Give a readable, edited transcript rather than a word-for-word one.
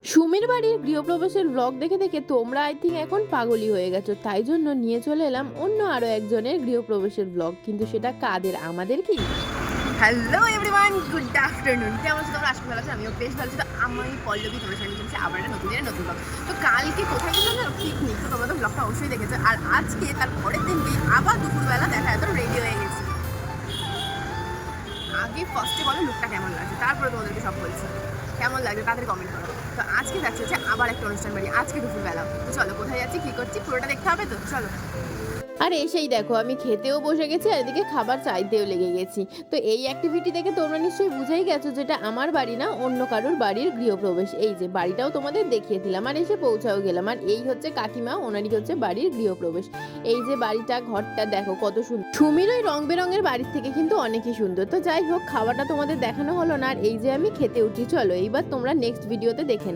সুমির বাড়ির গৃহপ্রবেশের ব্লগ দেখে দেখে তোমরা আই থিঙ্ক এখন পাগলই হয়ে গেছো, তাই জন্য নিয়ে চলে এলাম অন্য আরো একজনের গৃহপ্রবেশের ব্লগ। কিন্তু সেটা কাদের? আমাদের কি? Hello everyone, good afternoon. কেমন আছো তোমরা? আশা করি ভালো আছো, আমিও বেশ ভালো আছি। তো আমি পল্লবী, তোমার সঙ্গে চলছে আবার একটা নতুন দিনের নতুন ব্লগ। তো কালকে কোথায় গেছিলাম না, পিকনিক। তো তোমরা তো ব্লগটা অবশ্যই দেখেছো। আর আজকে তার পরের দিনকেই আবার দুপুরবেলা দেখা যেত রেডি হয়ে গেছি। আগে ফার্স্টে বলো লুকটা কেমন লাগছে, তারপরে তোমাদেরকে সব বলছি কেমন লাগছে, তাদের কমেন্ট করো। তো আজকে যাচ্ছে হচ্ছে আবার একটা অনুষ্ঠান বাড়ি, আজকে দুপুরবেলা। তো চলো কোথায় যাচ্ছি, কী করছি, পুরোটা দেখতে হবে। তো চলো। আর এসেই দেখো আমি খেতেও বসে গেছি আর এদিকে খাবার চাইতেও লেগে গেছি। তো এই অ্যাক্টিভিটি দেখে তোমরা নিশ্চয়ই বুঝেই গেছো যেটা আমার বাড়ি না, অন্য কারোর বাড়ির গৃহপ্রবেশ। এই যে বাড়িটাও তোমাদের দেখিয়ে দিলাম আর এসে পৌঁছাও গেলাম। আর এই হচ্ছে কাকিমা, ওনারই হচ্ছে বাড়ির গৃহপ্রবেশ। এই যে বাড়িটা, ঘরটা দেখো কত সুন্দর। সুমির ওই রং বেরঙের বাড়ির থেকে কিন্তু অনেকই সুন্দর। তো যাই হোক, খাওয়াটা তোমাদের দেখানো হলো না। আর এই যে আমি খেতে উঠি, চলো এইবার তোমরা নেক্সট ভিডিওতে দেখে